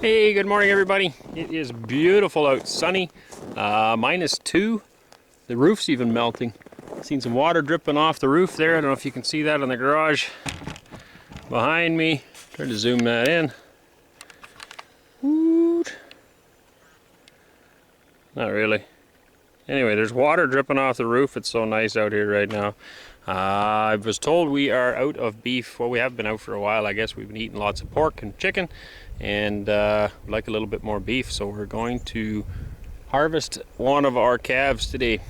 Hey, good morning everybody. It is beautiful out, sunny, -2. The roof's even melting. Seen some water dripping off the roof there. I don't know if you can see that in the garage behind me. Try to zoom that in. Woot. Not really. Anyway, there's water dripping off the roof. It's so nice out here right now. I was told we are out of beef. Well, we have been out for a while. I guess we've been eating lots of pork and chicken, and we'd like a little bit more beef, so we're going to harvest one of our calves today.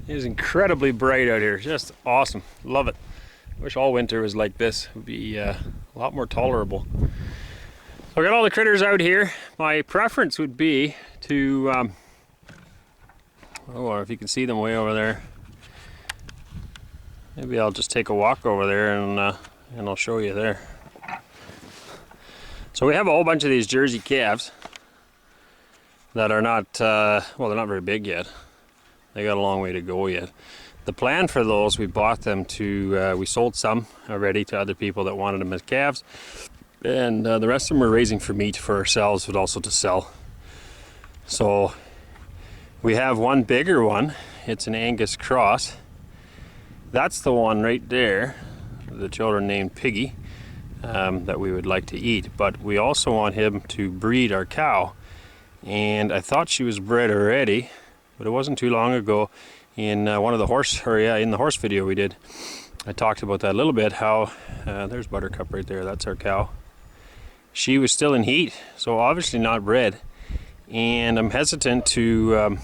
It is incredibly bright out here, just awesome, love it. Wish all winter was like this. It would be a lot more tolerable. So I got all the critters out here. My preference would be to, if you can see them way over there. Maybe I'll just take a walk over there and I'll show you there. So we have a whole bunch of these Jersey calves that are not, well, they're not very big yet. They got a long way to go yet. The plan for those, we bought them to, we sold some already to other people that wanted them as calves. And the rest of them we're raising for meat for ourselves, but also to sell. So we have one bigger one. It's an Angus cross. That's the one right there, the children named Piggy, that we would like to eat. But we also want him to breed our cow. And I thought she was bred already, but it wasn't too long ago in one of the in the horse video we did. I talked about that a little bit, how there's Buttercup right there, that's our cow. She was still in heat, so obviously not bred. And I'm hesitant to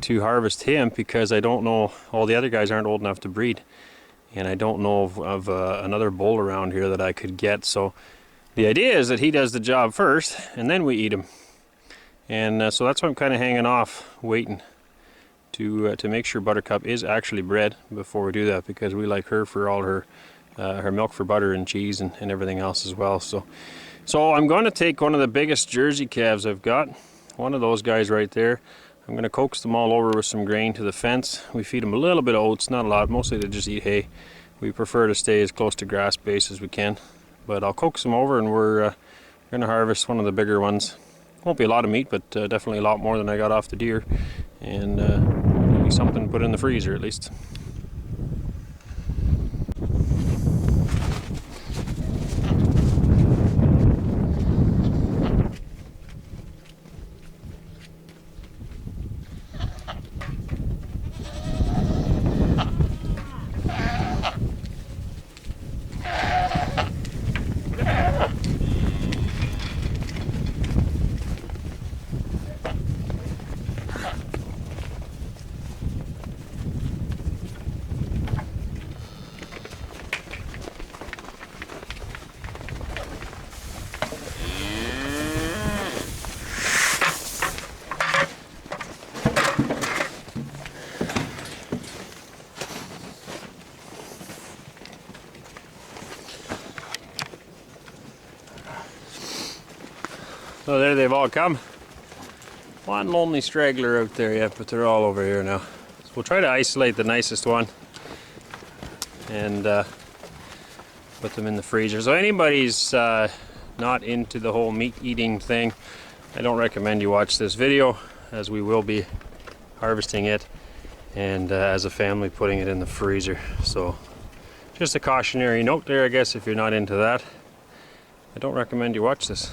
harvest him because I don't know, all the other guys aren't old enough to breed. And I don't know of another bull around here that I could get. So the idea is that he does the job first and then we eat him. And so that's why I'm kind of hanging off, waiting to make sure Buttercup is actually bred before we do that, because we like her for all her milk for butter and cheese and everything else as well. So I'm going to take one of the biggest Jersey calves I've got, one of those guys right there. I'm going to coax them all over with some grain to the fence. We feed them a little bit of oats, not a lot. Mostly they just eat hay. We prefer to stay as close to grass base as we can. But I'll coax them over and we're going to harvest one of the bigger ones. Won't be a lot of meat, but definitely a lot more than I got off the deer. And maybe something to put in the freezer at least. So there they've all come. One lonely straggler out there yet, but they're all over here now. So we'll try to isolate the nicest one and put them in the freezer. So anybody's not into the whole meat eating thing, I don't recommend you watch this video, as we will be harvesting it and as a family putting it in the freezer. So just a cautionary note there, I guess, if you're not into that. I don't recommend you watch this.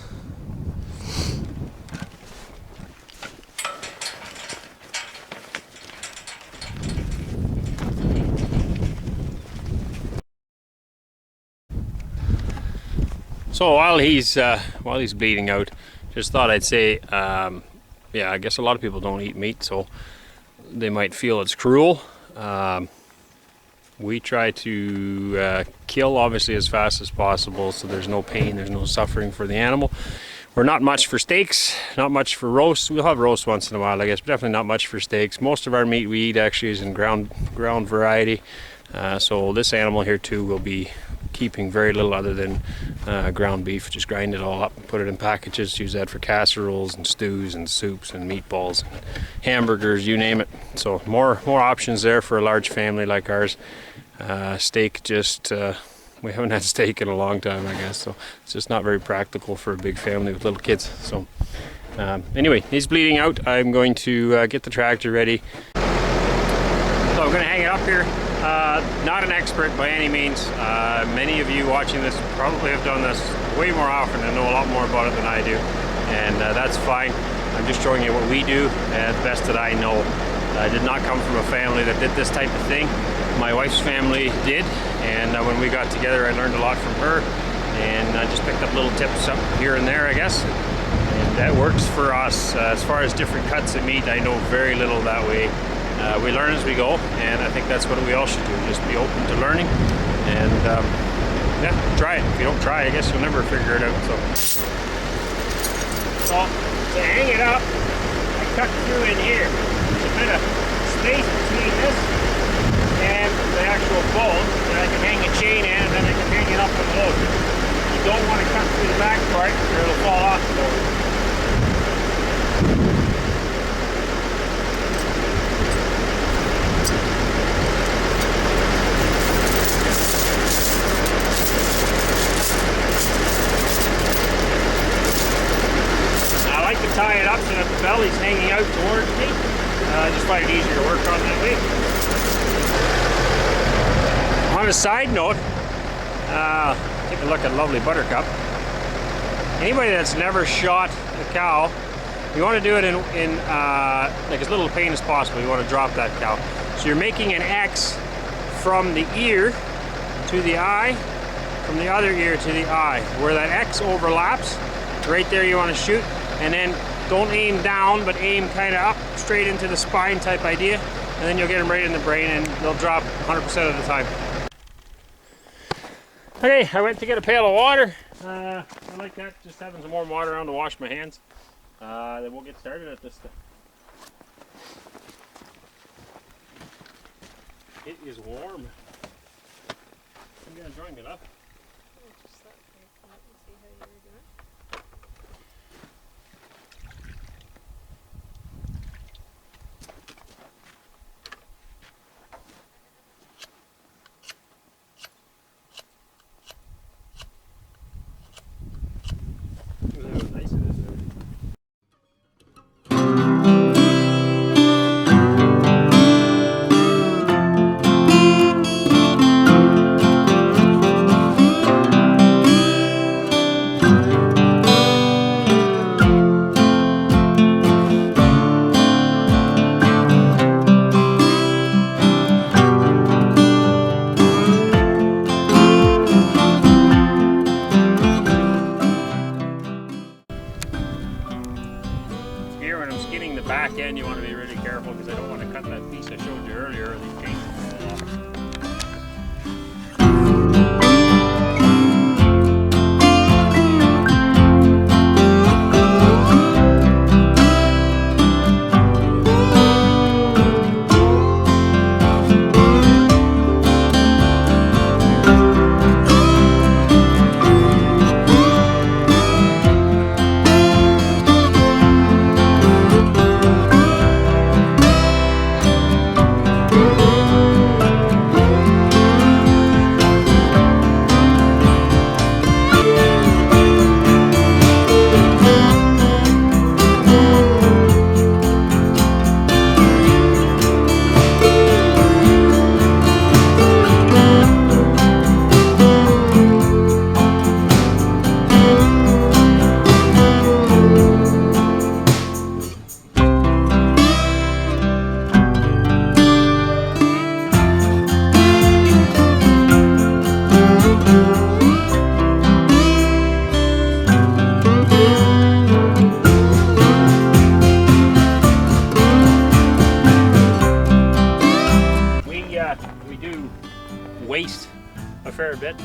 So while he's bleeding out, just thought I'd say, yeah, I guess a lot of people don't eat meat, so they might feel it's cruel. We try to kill obviously as fast as possible so there's no pain, there's no suffering for the animal. We're not much for steaks, not much for roasts. We'll have roast once in a while, I guess, but definitely not much for steaks. Most of our meat we eat actually is in ground variety. So this animal here too will be keeping very little other than ground beef. Just grind it all up and put it in packages. Use that for casseroles and stews and soups and meatballs and hamburgers, you name it. So more options there for a large family like ours. Steak just we haven't had steak in a long time, I guess, so it's just not very practical for a big family with little kids. So anyway, he's bleeding out. I'm going to get the tractor ready. So I'm going to hang it up here. Not an expert by any means. Many of you watching this probably have done this way more often and know a lot more about it than I do, and that's fine. I'm just showing you what we do the best that I know. I did not come from a family that did this type of thing. My wife's family did, and when we got together I learned a lot from her, and I just picked up little tips up here and there, I guess, and that works for us. As far as different cuts of meat, I know very little that way. We learn as we go, and I think that's what we all should do, just be open to learning, and yeah, try it. If you don't try, I guess you'll never figure it out. So to hang it up, I cut through in here. There's a bit of space between this and the actual bone that I can hang a chain in, and then I can hang it up and load. You don't want to cut through the back part or it'll fall off the boat. I like to tie it up so that the belly's hanging out towards me. I just find it easier to work on that way. On a side note, take a look at lovely Buttercup. Anybody that's never shot a cow, you want to do it in like as little pain as possible. You want to drop that cow. So you're making an X from the ear to the eye, from the other ear to the eye. Where that X overlaps, right there you want to shoot, and then don't aim down, but aim kind of up, straight into the spine type idea, and then you'll get them right in the brain and they'll drop 100% of the time. Okay, I went to get a pail of water. I like that, just having some warm water around to wash my hands. Then we'll get started at this stuff. It is warm. I'm gonna join it up.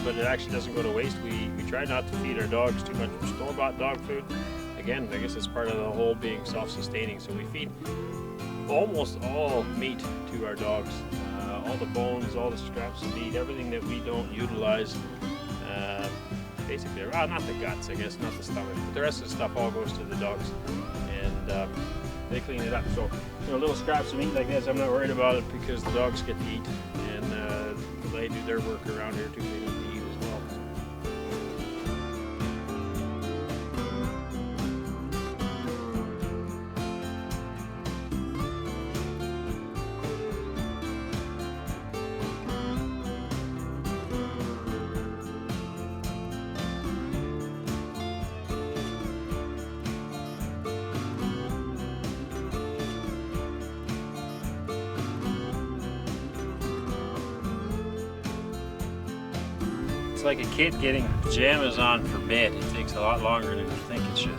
but it actually doesn't go to waste. We try not to feed our dogs too much store-bought dog food. Again, I guess it's part of the whole being self-sustaining. So we feed almost all meat to our dogs. All the bones, all the scraps of meat, everything that we don't utilize. Basically, not the guts, I guess, not the stomach, but the rest of the stuff all goes to the dogs, and they clean it up. So, little scraps of meat like this, I'm not worried about it because the dogs get to eat, and they do their work around here too. They need to eat as well. It's like a kid getting pajamas on for bed. It takes a lot longer than you think it should.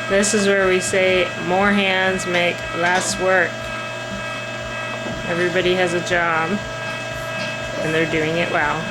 This is where we say more hands make less work. Everybody has a job and they're doing it well.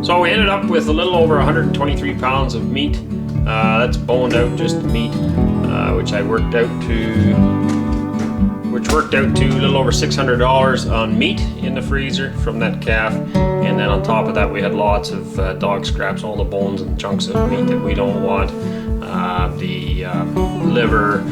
So we ended up with a little over 123 pounds of meat. That's boned out, just meat, which worked out to a little over $600 on meat in the freezer from that calf. And then on top of that, we had lots of dog scraps, all the bones and chunks of meat that we don't want, the liver,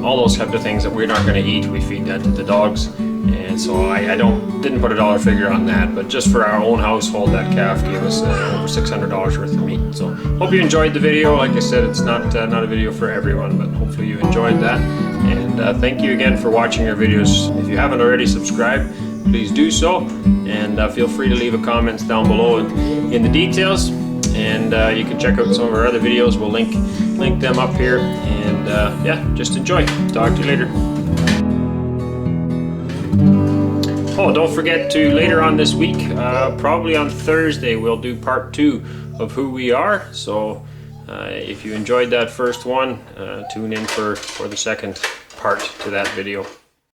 all those types of things that we're not going to eat. We feed that to the dogs. And so I didn't put a dollar figure on that, but just for our own household, that calf gave us over $600 worth of meat. So hope you enjoyed the video. Like I said, it's not a video for everyone, but hopefully you enjoyed that. And thank you again for watching our videos. If you haven't already subscribed, please do so, and feel free to leave a comment down below in the details. And you can check out some of our other videos. We'll link them up here. And yeah, just enjoy. Talk to you later. Oh, don't forget to later on this week, probably on Thursday, we'll do part 2 of who we are. So If you enjoyed that first one, tune in for the second part to that video.